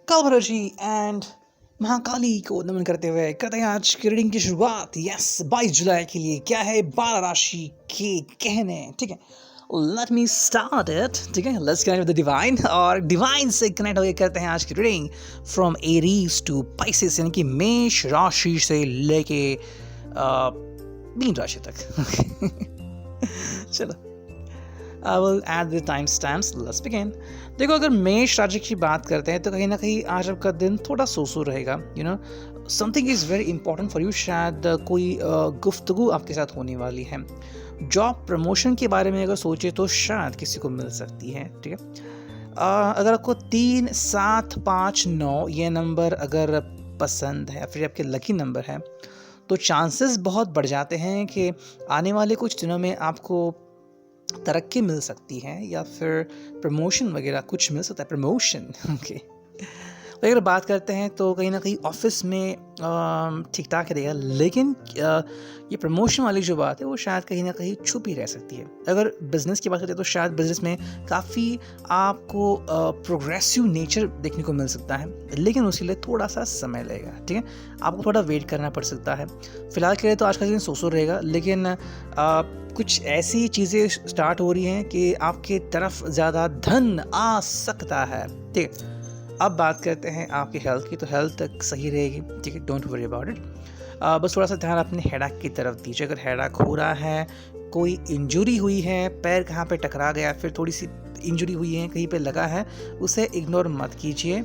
कालभैरव जी and Mahakali को नमन करते हैं आज की रीडिंग की शुरुआत। यस, 22 जुलाई के लिए क्या है 12 राशि के कहने। ठीक है, लेट मी स्टार्ट इट। ठीक है, let's connect with the divine और डिवाइन से कनेक्ट होकर करते हैं आज की reading from Aries to Pisces, यानी कि मेष राशि से लेके मीन राशि तक। चलो, I will add the timestamps. Let's begin. देखो, अगर मेष राशि की बात करते हैं तो कहीं ना कहीं आज आपका दिन थोड़ा सोसो रहेगा। Something is very important for you. शायद कोई गुफ्तगू आपके साथ होने वाली है। जॉब प्रमोशन के बारे में अगर सोचे तो शायद किसी को मिल सकती है। ठीक है, अगर आपको 3, 7, 5, 9 ये नंबर अगर पसंद है, फिर आपके लकी नंबर है, तो चांसेस बहुत बढ़ जाते हैं कि आने वाले कुछ दिनों में आपको तरक्की मिल सकती है या फिर प्रमोशन वगैरह कुछ मिल सकता है। Promotion okay. तो अगर बात करते हैं तो कहीं ना कहीं ऑफिस में ठीक ठाक रहेगा, लेकिन ये प्रमोशन वाली जो बात है वो शायद कहीं ना कहीं छुपी रह सकती है। अगर बिजनेस की बात करते हैं तो शायद बिजनेस में काफ़ी आपको प्रोग्रेसिव नेचर देखने को मिल सकता है, लेकिन उसके लिए थोड़ा सा समय लगेगा। ठीक है, आपको थोड़ा वेट करना पड़ सकता है। फिलहाल के लिए तो आज का दिन सोसो रहेगा, लेकिन कुछ ऐसी चीज़ें स्टार्ट हो रही हैं कि आपके तरफ ज़्यादा धन आ सकता है। ठीक है, अब बात करते हैं आपकी हेल्थ की, तो हेल्थ तक सही रहेगी। ठीक है, डोंट वरी अबाउट इट। बस थोड़ा सा ध्यान अपने हेडाक की तरफ दीजिए। अगर हेडाक हो रहा है, कोई इंजरी हुई है, पैर कहाँ पे टकरा गया, फिर थोड़ी सी इंजरी हुई है, कहीं पे लगा है, उसे इग्नोर मत कीजिए।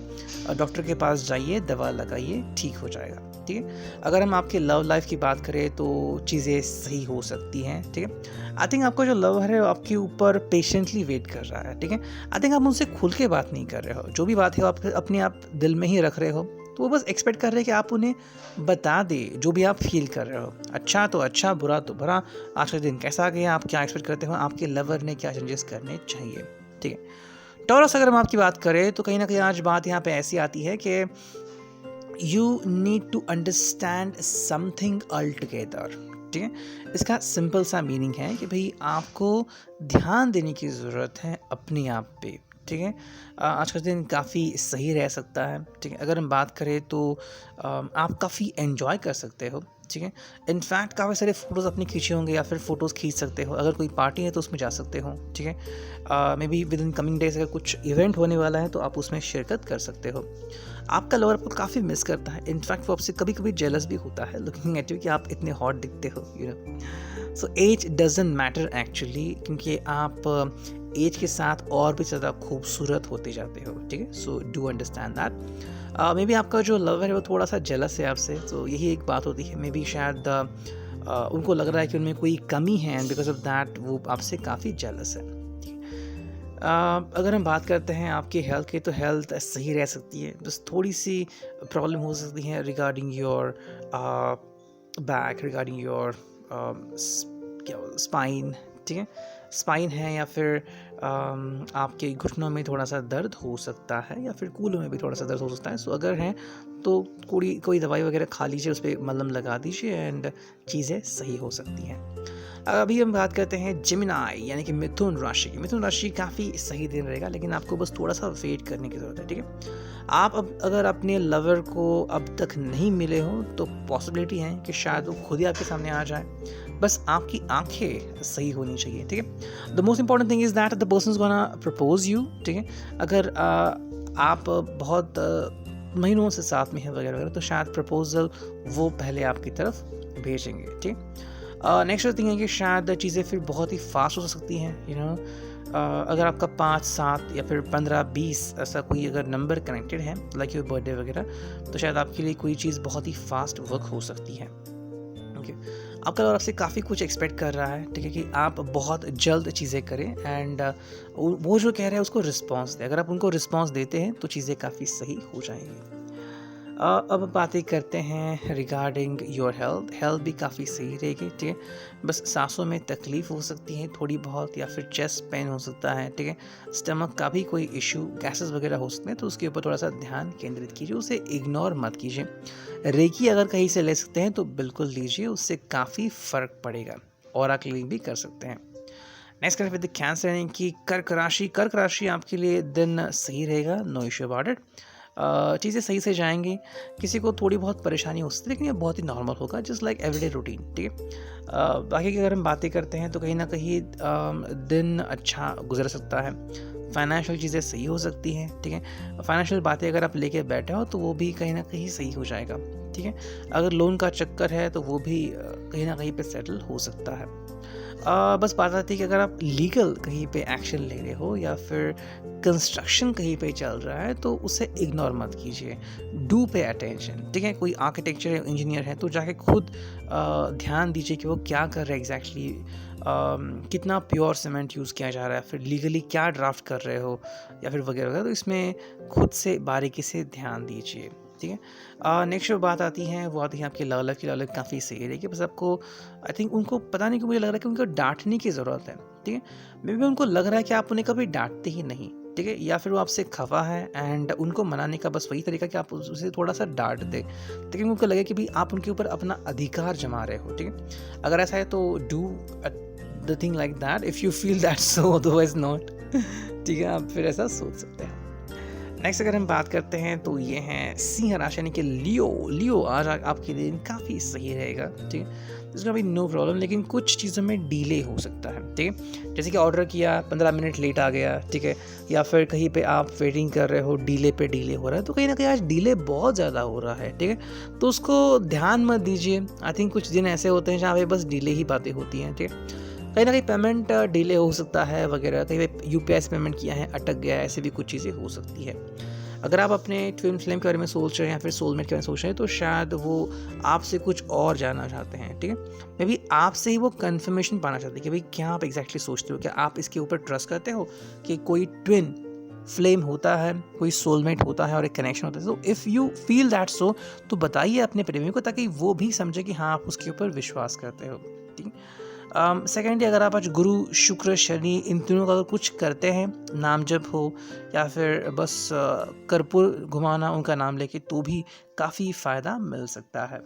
डॉक्टर के पास जाइए, दवा लगाइए, ठीक हो जाएगा। ठीक है, अगर हम आपके लव लाइफ की बात करें तो चीज़ें सही हो सकती हैं। ठीक है, आई थिंक आपका जो लवर है वो आपके ऊपर पेशेंटली वेट कर रहा है। ठीक है, आई थिंक आप उनसे खुल के बात नहीं कर रहे हो। जो भी बात है वो आप अपने आप दिल में ही रख रहे हो, तो वो बस एक्सपेक्ट कर रहे हैं कि आप उन्हें बता दें जो भी आप फील कर रहे हो। अच्छा तो अच्छा, बुरा तो बुरा, आज का दिन कैसा गया, आप क्या एक्सपेक्ट करते हो, आपके लवर ने क्या चेंजेस करने चाहिए। ठीक है, टॉरस अगर हम आपकी बात करें तो कहीं ना कहीं आज बात यहाँ पे ऐसी आती है कि you need to understand something all together. ठीक है, इसका सिंपल सा मीनिंग है कि भाई आपको ध्यान देने की ज़रूरत है अपने आप पे। ठीक है, आज का दिन काफ़ी सही रह सकता है। ठीक है, अगर हम बात करें तो आप काफ़ी एंजॉय कर सकते हो। ठीक है, इनफैक्ट काफ़ी सारे फ़ोटोज़ अपने खींचे होंगे या फिर फ़ोटोज़ खींच सकते हो। अगर कोई पार्टी है तो उसमें जा सकते हो। ठीक है, may be with in coming days अगर कुछ इवेंट होने वाला है तो आप उसमें शिरकत कर सकते हो। आपका लवर आपको काफ़ी मिस करता है। इनफैक्ट वो आपसे कभी कभी जेलस भी होता है लुकिंग एट यू कि आप इतने हॉट दिखते हो। So age doesn't matter actually, क्योंकि आप एज के साथ और भी ज़्यादा खूबसूरत होते जाते हो। ठीक है, so do understand that. May be आपका जो लवर है वो थोड़ा सा जेलस है आपसे, तो यही एक बात होती है। मे बी शायद उनको लग रहा है कि उनमें कोई कमी है एंड बिकॉज ऑफ दैट वो आपसे काफ़ी जेलस है। अगर हम बात करते हैं आपकी हेल्थ की, तो हेल्थ सही रह सकती है। बस थोड़ी सी प्रॉब्लम हो सकती है regarding your back, regarding your क्या स्पाइन। ठीक है, स्पाइन है या फिर आपके घुटनों में थोड़ा सा दर्द हो सकता है या फिर कूलों में भी थोड़ा सा दर्द हो सकता है। सो अगर है तो कोई दवाई वगैरह खा लीजिए, उस पर मलहम लगा दीजिए एंड चीज़ें सही हो सकती हैं। अभी हम बात करते हैं जेमिनाई यानी कि मिथुन राशि की। मिथुन राशि काफ़ी सही दिन रहेगा, लेकिन आपको बस थोड़ा सा वेट करने की ज़रूरत है। ठीक है, आप अब अगर अपने लवर को अब तक नहीं मिले हो तो पॉसिबिलिटी है कि शायद वो खुद ही आपके सामने आ जाए। बस आपकी आंखें सही होनी चाहिए। ठीक है, the most important thing is that the person is gonna propose you. ठीक है, अगर आप बहुत महीनों से साथ में हैं वगैरह वगैरह, तो शायद प्रपोजल वो पहले आपकी तरफ भेजेंगे। ठीक, नेक्स्ट थिंग है कि शायद चीज़ें फिर बहुत ही फास्ट हो सकती हैं। अगर आपका 5, 7 या फिर 15, 20 ऐसा कोई अगर नंबर कनेक्टेड है लाइक योर बर्थडे वगैरह, तो शायद आपके लिए कोई चीज़ बहुत ही फास्ट वर्क हो सकती है। ओके, आपका लवर आपसे काफ़ी कुछ एक्सपेक्ट कर रहा है। ठीक है, कि आप बहुत जल्द चीज़ें करें एंड वो जो कह रहे हैं उसको रिस्पॉन्स दें। अगर आप उनको रिस्पॉन्स देते हैं तो चीज़ें काफ़ी सही हो जाएंगी। अब बातें करते हैं रिगार्डिंग योर हेल्थ। हेल्थ भी काफ़ी सही रहेगी। ठीक है, बस सांसों में तकलीफ़ हो सकती है थोड़ी बहुत, या फिर चेस्ट पेन हो सकता है। ठीक है, स्टमक का भी कोई इशू, गैसेस वगैरह हो सकते हैं, तो उसके ऊपर थोड़ा सा ध्यान केंद्रित कीजिए, उसे इग्नोर मत कीजिए। रेकी अगर कहीं से ले सकते हैं तो बिल्कुल लीजिए, उससे काफ़ी फ़र्क पड़ेगा। ऑरा क्लीनिंग भी कर सकते हैं। नेक्स्ट करें विद कैंसर यानी कि कर्क राशि। कर्क राशि आपके लिए दिन सही रहेगा, नो इशू अबाउट इट। चीज़ें सही से जाएंगी। किसी को थोड़ी बहुत परेशानी हो सकती है लेकिन ये बहुत ही नॉर्मल होगा, जस्ट लाइक एवरीडे रूटीन, ठीक है। बाकी की अगर हम बातें करते हैं तो कहीं ना कहीं दिन अच्छा गुजर सकता है, फाइनेंशियल चीज़ें सही हो सकती हैं, ठीक है। फाइनेंशियल बातें अगर आप लेके बैठे हो तो वो भी कहीं ना कहीं सही हो जाएगा, ठीक है। अगर लोन का चक्कर है तो वो भी कहीं ना कहीं पे सेटल हो सकता है। बस बात आती है कि अगर आप लीगल कहीं पे एक्शन ले रहे हो या फिर कंस्ट्रक्शन कहीं पे चल रहा है तो उसे इग्नोर मत कीजिए, डू पे अटेंशन, ठीक है। कोई आर्किटेक्चर या इंजीनियर है तो जाके खुद ध्यान दीजिए कि वो क्या कर रहे हैं एग्जैक्टली, कितना प्योर सीमेंट यूज़ किया जा रहा है, फिर लीगली क्या ड्राफ्ट कर रहे हो या फिर वगैरह वगैरह, तो इसमें खुद से बारीकी से ध्यान दीजिए, ठीक है। नेक्स्ट जो बात आती है वो आती है आपकी लव की। लव काफ़ी सही रहेगी, बस आपको आई थिंक उनको पता नहीं कि मुझे लग रहा है कि उनको डांटने की ज़रूरत है, ठीक है। मे बी उनको लग रहा है कि आप उन्हें कभी डांटते ही नहीं, ठीक है, या फिर वो आपसे खफा है एंड उनको मनाने का बस वही तरीका कि आप उसे थोड़ा सा डांट दें, लेकिन उनको लगे कि भाई आप उनके ऊपर अपना अधिकार जमा रहे हो, ठीक है। अगर ऐसा है तो do the thing like that if you feel that so, otherwise not, ठीक है। आप फिर ऐसा सोच सकते हैं। नेक्स्ट अगर हम बात करते हैं तो ये हैं सिंह राशि यानी कि लियो। लियो आज आपके दिन काफ़ी सही रहेगा, ठीक है। इसका भी नो प्रॉब्लम, लेकिन कुछ चीज़ों में डिले हो सकता है, ठीक है। जैसे कि ऑर्डर किया 15 मिनट लेट आ गया, ठीक है, या फिर कहीं पे आप वेटिंग कर रहे हो, डिले पे डिले हो रहा है, तो कहीं ना कहीं आज डिले बहुत ज़्यादा हो रहा है, ठीक है। तो उसको ध्यान मत दीजिए। आई थिंक कुछ दिन ऐसे होते हैं जहाँ पे बस डिले ही बातें होती हैं, ठीक है। कहीं ना कहीं पेमेंट डिले हो सकता है वगैरह, कहीं पे यूपीआई से पेमेंट किया है अटक गया है, ऐसे भी कुछ चीज़ें हो सकती है। अगर आप अपने ट्विन फ्लेम के बारे में सोच रहे हैं या फिर सोलमेट के बारे में सोच रहे हैं तो शायद वो आपसे कुछ और जानना चाहते हैं, ठीक है। मे बी आपसे ही वो कंफर्मेशन पाना चाहते हैं कि भाई क्या आप एग्जैक्टली सोचते हो, क्या आप इसके ऊपर ट्रस्ट करते हो कि कोई ट्विन फ्लेम होता है, कोई सोलमेट होता है और एक कनेक्शन होता है। तो if you feel that so, तो बताइए अपने प्रेमी को ताकि वो भी समझे कि हाँ आप उसके ऊपर विश्वास करते हो, ठीक है। सेकेंडली अगर आप आज गुरु शुक्र शनि इन तीनों का अगर कुछ करते हैं, नाम जप हो या फिर बस कर्पूर घुमाना उनका नाम लेके, तो भी काफ़ी फ़ायदा मिल सकता है,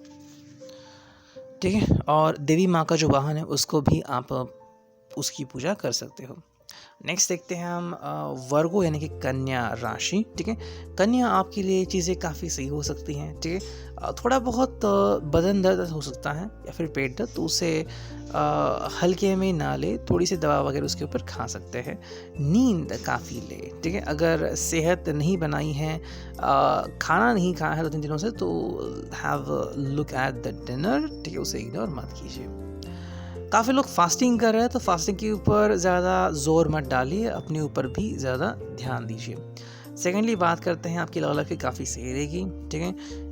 ठीक है। और देवी माँ का जो वाहन है उसको भी आप उसकी पूजा कर सकते हो। नेक्स्ट देखते हैं हम वर्गो यानी कि कन्या राशि, ठीक है। कन्या आपके लिए चीज़ें काफ़ी सही हो सकती हैं, ठीक है। थोड़ा बहुत बदन दर्द हो सकता है या फिर पेट दर्द, तो उसे हल्के में ना ले, थोड़ी सी दवा वगैरह उसके ऊपर खा सकते हैं। नींद काफ़ी ले, ठीक है। अगर सेहत नहीं बनाई है, खाना नहीं खाया है 2-3 दिनों से, तो have look at the dinner, ठीक है, उसे इग्नोर मत कीजिए। काफ़ी लोग फास्टिंग कर रहे हैं तो फास्टिंग के ऊपर ज़्यादा जोर मत डालिए, अपने ऊपर भी ज़्यादा ध्यान दीजिए। सेकेंडली बात करते हैं आपकी लव लाइफ की, काफ़ी सही रहेगी, ठीक है।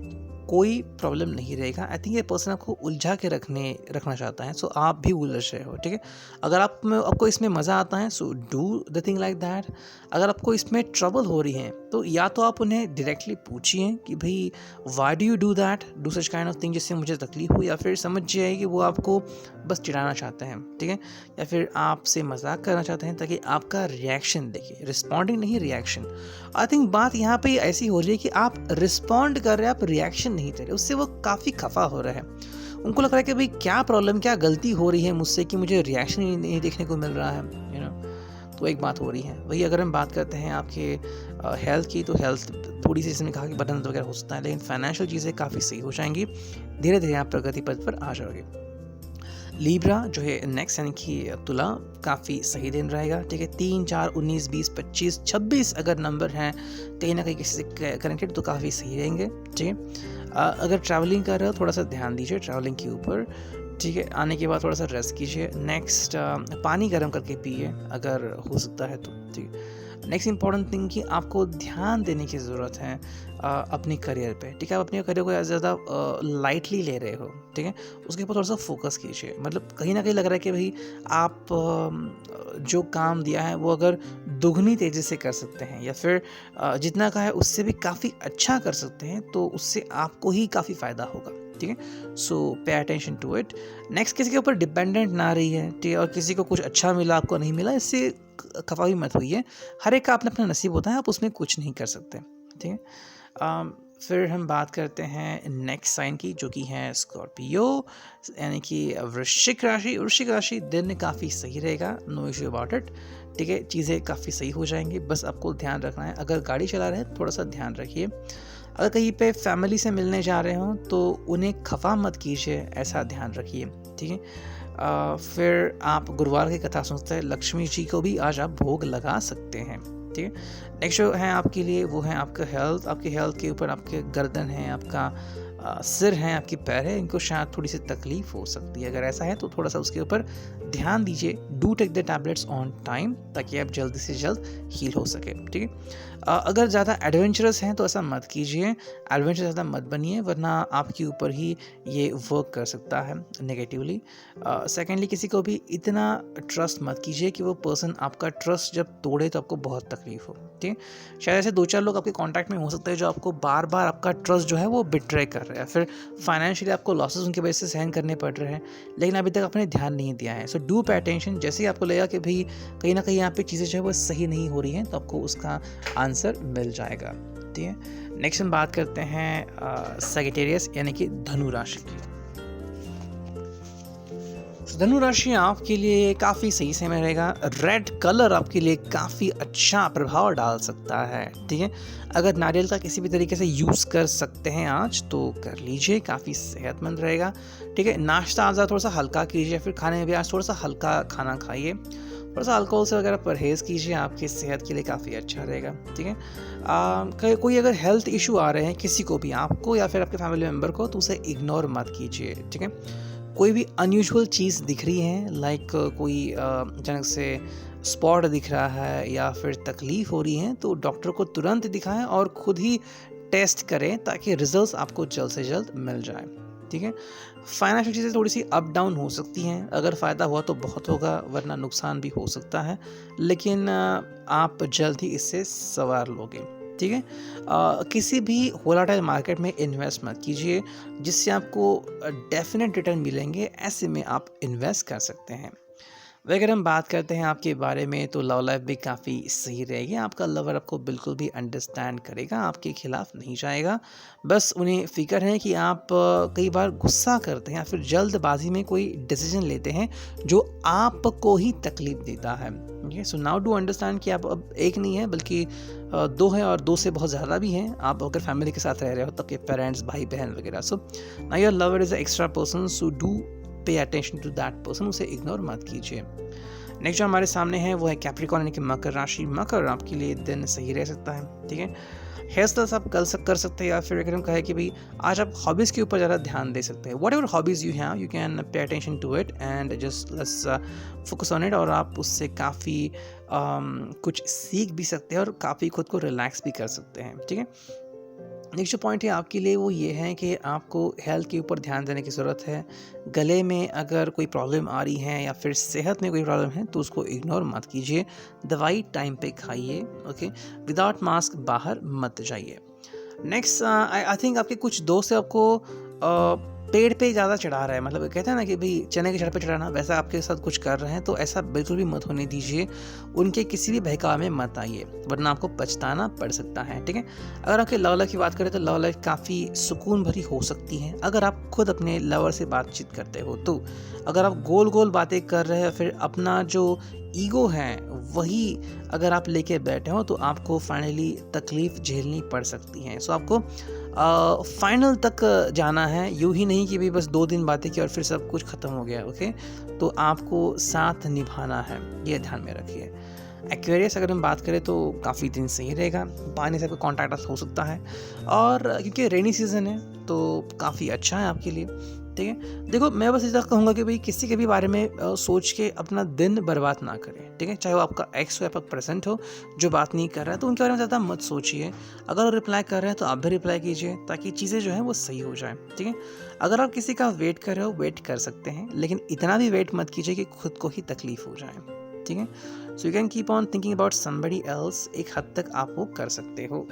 कोई प्रॉब्लम नहीं रहेगा। आई थिंक ये पर्सन आपको उलझा के रखना चाहता है, सो आप भी उलझ रहे हो, ठीक है। अगर आपको इसमें मज़ा आता है so do the thing like that. अगर आपको इसमें ट्रबल हो रही है तो या तो आप उन्हें डायरेक्टली पूछिए कि भाई why do you do that, do such kind of thing, जिससे मुझे तकलीफ हो, या फिर समझ जाए कि वो आपको बस चिढ़ाना चाहते हैं, ठीक है, या फिर आपसे मजाक करना चाहते हैं ताकि आपका रिएक्शन देखिए, रिस्पॉन्डिंग नहीं रिएक्शन। आई थिंक बात यहाँ पे ऐसी हो रही है कि आप रिस्पॉन्ड कर रहे हैं, आप रिएक्शन नहीं दे रहे, उससे वो काफ़ी खफा हो रहा है। उनको लग रहा है कि भाई क्या प्रॉब्लम, क्या गलती हो रही है मुझसे कि मुझे रिएक्शन ही नहीं देखने को मिल रहा है, यू नो। तो एक बात हो रही है वही। अगर हम बात करते हैं आपके हेल्थ की, तो हेल्थ थोड़ी सी, इसमें कहा कि बदन वगैरह हो सकता है, लेकिन फाइनेंशियल चीज़ें काफ़ी सही हो जाएंगी, धीरे धीरे आप प्रगति पथ पर आ जाओगे। लीब्रा जो है नेक्स्ट यानी कि तुला, काफ़ी सही दिन रहेगा, ठीक है। 3, 4, 19, 20, 25, 26 अगर नंबर हैं कहीं ना कहीं किसी से कनेक्टेड तो काफ़ी सही रहेंगे, ठीक है। अगर ट्रैवलिंग कर रहे हो थोड़ा सा ध्यान दीजिए ट्रैवलिंग के ऊपर, ठीक है। आने के बाद थोड़ा सा रेस्ट कीजिए। नेक्स्ट पानी गर्म करके पिए अगर हो सकता है तो, ठीक है। नेक्स्ट इंपॉर्टेंट थिंग कि आपको ध्यान देने की ज़रूरत है अपने करियर पे, ठीक है। आप अपने करियर को ज़्यादा लाइटली ले रहे हो, ठीक है, उसके ऊपर थोड़ा सा फोकस कीजिए। मतलब कहीं ना कहीं लग रहा है कि भाई आप जो काम दिया है वो अगर दुगनी तेज़ी से कर सकते हैं या फिर जितना का है उससे भी काफ़ी अच्छा कर सकते हैं, तो उससे आपको ही काफ़ी फ़ायदा होगा, ठीक है। सो पे अटेंशन टू इट। नेक्स्ट किसी के ऊपर डिपेंडेंट ना रही है, ठीक है, और किसी को कुछ अच्छा मिला आपको नहीं मिला, इससे खफा भी मत होइए। हर एक का अपना अपना नसीब होता है, आप उसमें कुछ नहीं कर सकते, ठीक है। फिर हम बात करते हैं नेक्स्ट साइन की, जो कि है स्कॉर्पियो यानी कि वृश्चिक राशि। वृश्चिक राशि दिन काफ़ी सही रहेगा, नो इश्यू अबाउट इट, ठीक है, चीज़ें काफ़ी सही हो जाएंगी। बस आपको ध्यान रखना है, अगर गाड़ी चला रहे हैं थोड़ा सा ध्यान रखिए। अगर कहीं पे फैमिली से मिलने जा रहे हो तो उन्हें खफा मत कीजिए, ऐसा ध्यान रखिए, ठीक है। फिर आप गुरुवार की कथा सुनते हैं, लक्ष्मी जी को भी आज आप भोग लगा सकते हैं, ठीक है। नेक्स्ट जो है आपके लिए वो है आपका हेल्थ। आपके हेल्थ के ऊपर आपके गर्दन है, आपका सिर है, आपकी पैर है, इनको शायद थोड़ी सी तकलीफ हो सकती है। अगर ऐसा है तो थोड़ा सा उसके ऊपर ध्यान दीजिए। Do take the tablets on time ताकि आप जल्दी से जल्द हील हो सके, ठीक है। अगर ज़्यादा एडवेंचरस हैं तो ऐसा मत कीजिए, एडवेंचर ज़्यादा मत बनिए, वरना आपके ऊपर ही ये वर्क कर सकता है नेगेटिवली। सेकेंडली, किसी को भी इतना ट्रस्ट मत कीजिए कि वो पर्सन आपका ट्रस्ट जब तोड़े तो आपको बहुत तकलीफ हो, ठीक है। शायद ऐसे 2-4 लोग आपके कॉन्टैक्ट में हो सकते हैं जो आपको बार बार आपका ट्रस्ट जो है वो बिट्रे कर रहे हैं, फिर फाइनेंशियली आपको लॉसेस उनकी वजह से सहन करने पड़ रहे हैं, लेकिन अभी तक आपने ध्यान नहीं दिया है। सो डू पे अटेंशन। जैसे ही आपको लगेगा कि भाई कहीं ना कहीं यहाँ पे चीज़ें जो है वो सही नहीं हो रही हैं, तो आपको उसका आंसर मिल जाएगा, ठीक है। नेक्स्ट हम बात करते हैं सैजिटेरियस यानी कि धनु राशि की। धनु राशि आपके लिए काफ़ी सही समय रहेगा। रेड कलर आपके लिए काफ़ी अच्छा प्रभाव डाल सकता है, ठीक है। अगर नारियल का किसी भी तरीके से यूज़ कर सकते हैं आज तो कर लीजिए, काफ़ी सेहतमंद रहेगा, ठीक है। नाश्ता आज थोड़ा सा हल्का कीजिए, फिर खाने में भी आज थोड़ा सा हल्का खाना खाइए, थोड़ा सा अल्कोहल से वगैरह परहेज़ कीजिए, आपकी सेहत के लिए काफ़ी अच्छा रहेगा, ठीक है। कोई अगर हेल्थ इशू आ रहे हैं किसी को भी, आपको या फिर आपके फैमिली मेम्बर को, तो उसे इग्नोर मत कीजिए, ठीक है। कोई भी अनयूजुअल चीज़ दिख रही है, लाइक कोई अचानक से स्पॉट दिख रहा है या फिर तकलीफ़ हो रही है, तो डॉक्टर को तुरंत दिखाएं और खुद ही टेस्ट करें ताकि रिजल्ट्स आपको जल्द से जल्द मिल जाए, ठीक है। फाइनेंशियल चीज़ें थोड़ी सी अप डाउन हो सकती हैं, अगर फ़ायदा हुआ तो बहुत होगा, वरना नुकसान भी हो सकता है, लेकिन आप जल्द ही इससे सवार लोगे, ठीक है। किसी भी वोलाटाइल मार्केट में इन्वेस्ट मत कीजिए, जिससे आपको डेफिनेट रिटर्न मिलेंगे, ऐसे में आप इन्वेस्ट कर सकते हैं। वह अगर हम बात करते हैं आपके बारे में तो लव लाइफ भी काफ़ी सही रहेगी। आपका लवर आपको बिल्कुल भी अंडरस्टैंड करेगा, आपके खिलाफ नहीं जाएगा। बस उन्हें फ़िक्र है कि आप कई बार गुस्सा करते हैं या फिर जल्दबाजी में कोई डिसीजन लेते हैं जो आपको ही तकलीफ देता है, ठीक है। सो नाउ डू अंडरस्टैंड कि आप अब एक नहीं है बल्कि 2 हैं, और 2 से बहुत ज़्यादा भी हैं। आप अगर फैमिली के साथ रह रहे हो तब के पेरेंट्स, भाई बहन वगैरह। So now your lover is a extra person, so do pay attention to that person, उसे इग्नोर मत कीजिए। नेक्स्ट जो हमारे सामने है वो है कैप्रिकॉर्न यानी कि मकर राशि। मकर आपके लिए दिन सही रह सकता है, ठीक है। हेयर स्टाइल्स आप कर सकते हैं, या फिर अगर हम कहें कि भाई आज आप हॉबीज़ के ऊपर ज़्यादा ध्यान दे सकते हैं। Whatever hobbies you have, you can pay attention to it and just let's focus on it, और आप उससे काफ़ी कुछ सीख भी सकते हैं और काफ़ी खुद को रिलैक्स भी कर सकते हैं, ठीक है। नेक्स्ट जो पॉइंट है आपके लिए वो ये है कि आपको हेल्थ के ऊपर ध्यान देने की ज़रूरत है। गले में अगर कोई प्रॉब्लम आ रही है या फिर सेहत में कोई प्रॉब्लम है तो उसको इग्नोर मत कीजिए, दवाई टाइम पे खाइए, ओके। विदाउट मास्क बाहर मत जाइए। नेक्स्ट आई थिंक आपके कुछ दोस्त आपको पेड़ पे ज़्यादा चढ़ा रहा है, मतलब कहते हैं ना कि भाई चने के जड़ पे चढ़ाना, वैसा आपके साथ कुछ कर रहे हैं, तो ऐसा बिल्कुल भी मत होने दीजिए। उनके किसी भी बहकावे में मत आइए, वरना आपको पछताना पड़ सकता है, ठीक है। अगर आपके लव लाइफ की बात करें तो लव लाइफ काफ़ी सुकून भरी हो सकती है अगर आप खुद अपने लवर से बातचीत करते हो। तो अगर आप गोल गोल बातें कर रहे हैं, फिर अपना जो ईगो है वही अगर आप लेके बैठे हो, तो आपको फाइनली तकलीफ़ झेलनी पड़ सकती है। सो आपको फाइनल तक जाना है, यूँ ही नहीं कि भाई बस 2 दिन बातें की और फिर सब कुछ ख़त्म हो गया, ओके। तो आपको साथ निभाना है, ये ध्यान में रखिए। एक्वेरियस अगर हम बात करें तो काफ़ी दिन सही रहेगा, पानी से आपका कॉन्टैक्ट हो सकता है, और क्योंकि रेनी सीज़न है तो काफ़ी अच्छा है आपके लिए, ठीक है। देखो मैं बस इतना कहूँगा कि भाई किसी के भी बारे में सोच के अपना दिन बर्बाद ना करें, ठीक है। चाहे वो आपका एक्स हो या आपका प्रेजेंट हो, जो बात नहीं कर रहा है तो उनके बारे में ज़्यादा मत सोचिए। अगर वो रिप्लाई कर रहे हैं तो आप भी रिप्लाई कीजिए ताकि चीज़ें जो हैं वो सही हो जाए, ठीक है। अगर आप किसी का वेट कर रहे हो, वेट कर सकते हैं, लेकिन इतना भी वेट मत कीजिए कि खुद को ही तकलीफ हो जाए, ठीक है। So you can keep on thinking about somebody else, एक हद तक आप वो कर सकते हो।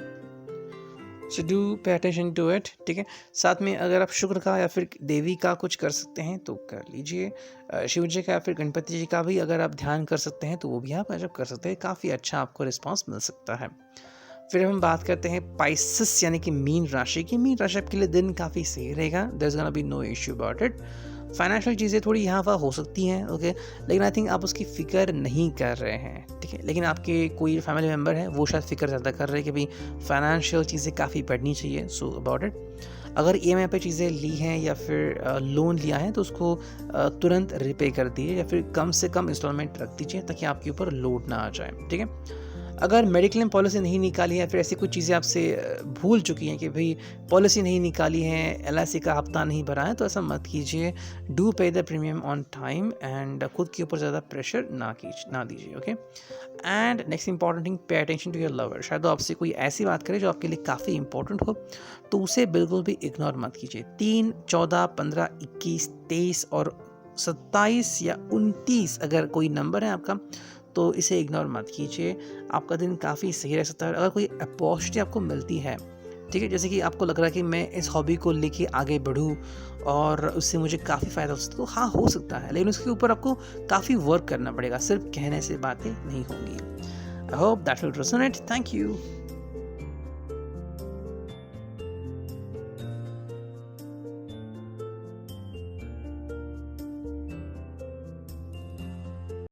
So do pay attention to it, ठीक है। साथ में अगर आप शुक्र का या फिर देवी का कुछ कर सकते हैं तो कर लीजिए। शिव जी का या फिर गणपति जी का भी अगर आप ध्यान कर सकते हैं तो वो भी आप कर सकते हैं, काफ़ी अच्छा आपको रिस्पॉन्स मिल सकता है। फिर हम बात करते हैं पाइसेस यानी कि मीन राशि की। मीन राशि आपके लिए दिन काफ़ी सही रहेगा, there is gonna be no issue about it. Financial चीज़ें थोड़ी यहाँ वहाँ हो सकती हैं, ओके, लेकिन आई थिंक आप उसकी फ़िक्र नहीं कर रहे हैं, ठीक है। लेकिन आपके कोई फैमिली मेम्बर है वो शायद फ़िक्र ज़्यादा कर रहे हैं कि भाई फाइनेंशियल चीज़ें काफ़ी बढ़नी चाहिए, सो अबाउट इट। अगर ईएमआई पे चीज़ें ली हैं या फिर लोन लिया है तो उसको तुरंत रिपे कर दीजिए या फिर कम से कम इंस्टॉलमेंट रख दीजिए ताकि आपके ऊपर लोड ना आ जाए, ठीक है। अगर मेडिक्लेम पॉलिसी नहीं निकाली है, फिर ऐसी कुछ चीज़ें आपसे भूल चुकी हैं कि भाई पॉलिसी नहीं निकाली है, एलआईसी का हफ्ता नहीं भरा है, तो ऐसा मत कीजिए। Do pay the premium on time and खुद के ऊपर ज़्यादा प्रेशर ना दीजिए, okay. And next important thing, pay attention to your lover. शायद वो आपसे कोई ऐसी बात करे जो आपके लिए काफ़ी इंपॉर्टेंट हो, तो उसे बिल्कुल भी इग्नोर मत कीजिए। 3, 14, 15, 21, 23 और 27 या 29 अगर कोई नंबर है आपका, तो इसे इग्नोर मत कीजिए। आपका दिन काफ़ी सही रह सकता है। अगर कोई अपॉर्चुनिटी आपको मिलती है, ठीक है, जैसे कि आपको लग रहा है कि मैं इस हॉबी को लेके आगे बढ़ूँ और उससे मुझे काफ़ी फ़ायदा हो सकता है, तो हाँ, हो सकता है, लेकिन उसके ऊपर आपको काफ़ी वर्क करना पड़ेगा, सिर्फ कहने से बातें नहीं होंगी। I hope that will resonate. Thank you.